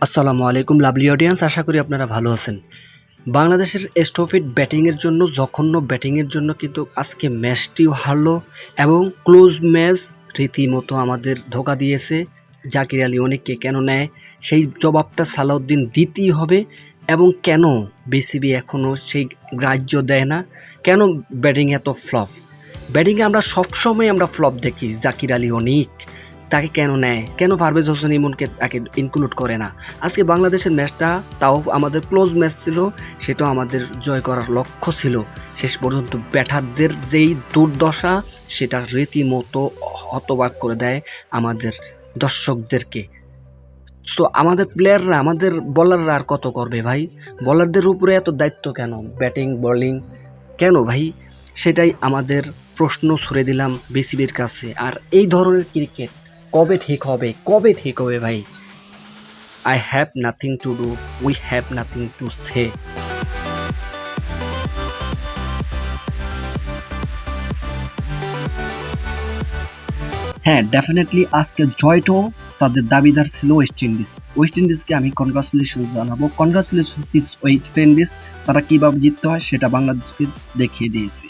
আসসালামু আলাইকুম lovely audience, আশা করি আপনারা ভালো আছেন। বাংলাদেশের স্ট্রফিট ব্যাটিংয়ের জন্য জঘন্য ব্যাটিংয়ের জন্য কিন্তু আজকে ম্যাচটিও হারলো এবং ক্লোজ ম্যাচ রীতিমতো আমাদের ধোকা দিয়েছে। জাকির আলী অনেককে কেন নেয় সেই জবাবটা সালাউদ্দিন দিতেই হবে। এবং কেন বিসিবি এখনও সেই গ্রাহ্য দেয় না, কেন ব্যাটিং এত ফ্লপ? ব্যাটিংয়ে আমরা সবসময় ফ্লপ দেখি। জাকির আলী অনেক, তাকে কেন নেয়, কেন পারভেজ হোসেন ইমনকে তাকে ইনক্লুড করে না? আজকে বাংলাদেশের ম্যাচটা তাও আমাদের ক্লোজ ম্যাচ ছিল, সেটাও আমাদের জয় করার লক্ষ্য ছিল। শেষ পর্যন্ত ব্যাটারদের যেই দুর্দশা, সেটা রীতিমতো হতবাক করে দেয় আমাদের দর্শকদেরকে। সো আমাদের প্লেয়াররা, আমাদের বলাররা আর কত করবে ভাই? বলারদের উপরে এত দায়িত্ব কেন? ব্যাটিং বোলিং কেন ভাই? সেটাই আমাদের প্রশ্ন ছুড়ে দিলাম বিসিবির কাছে। আর এই ধরনের ক্রিকেট কবে ঠিক হবে, কবে ঠিক হবে ভাই? I have nothing to do, we have nothing to say. হ্যাঁ, ডেফিনেটলি আজকে জয়টাও তাদের দাবিদার ছিল ওয়েস্ট ইন্ডিজ। ওয়েস্ট ইন্ডিজকে আমি কনগ্রাচুলেশন জানাবো। কনগ্রাচুলেশন ওয়েস্ট ইন্ডিজ, তারা কীভাবে জিততে হয় সেটা বাংলাদেশকে দেখিয়ে দিয়েছে।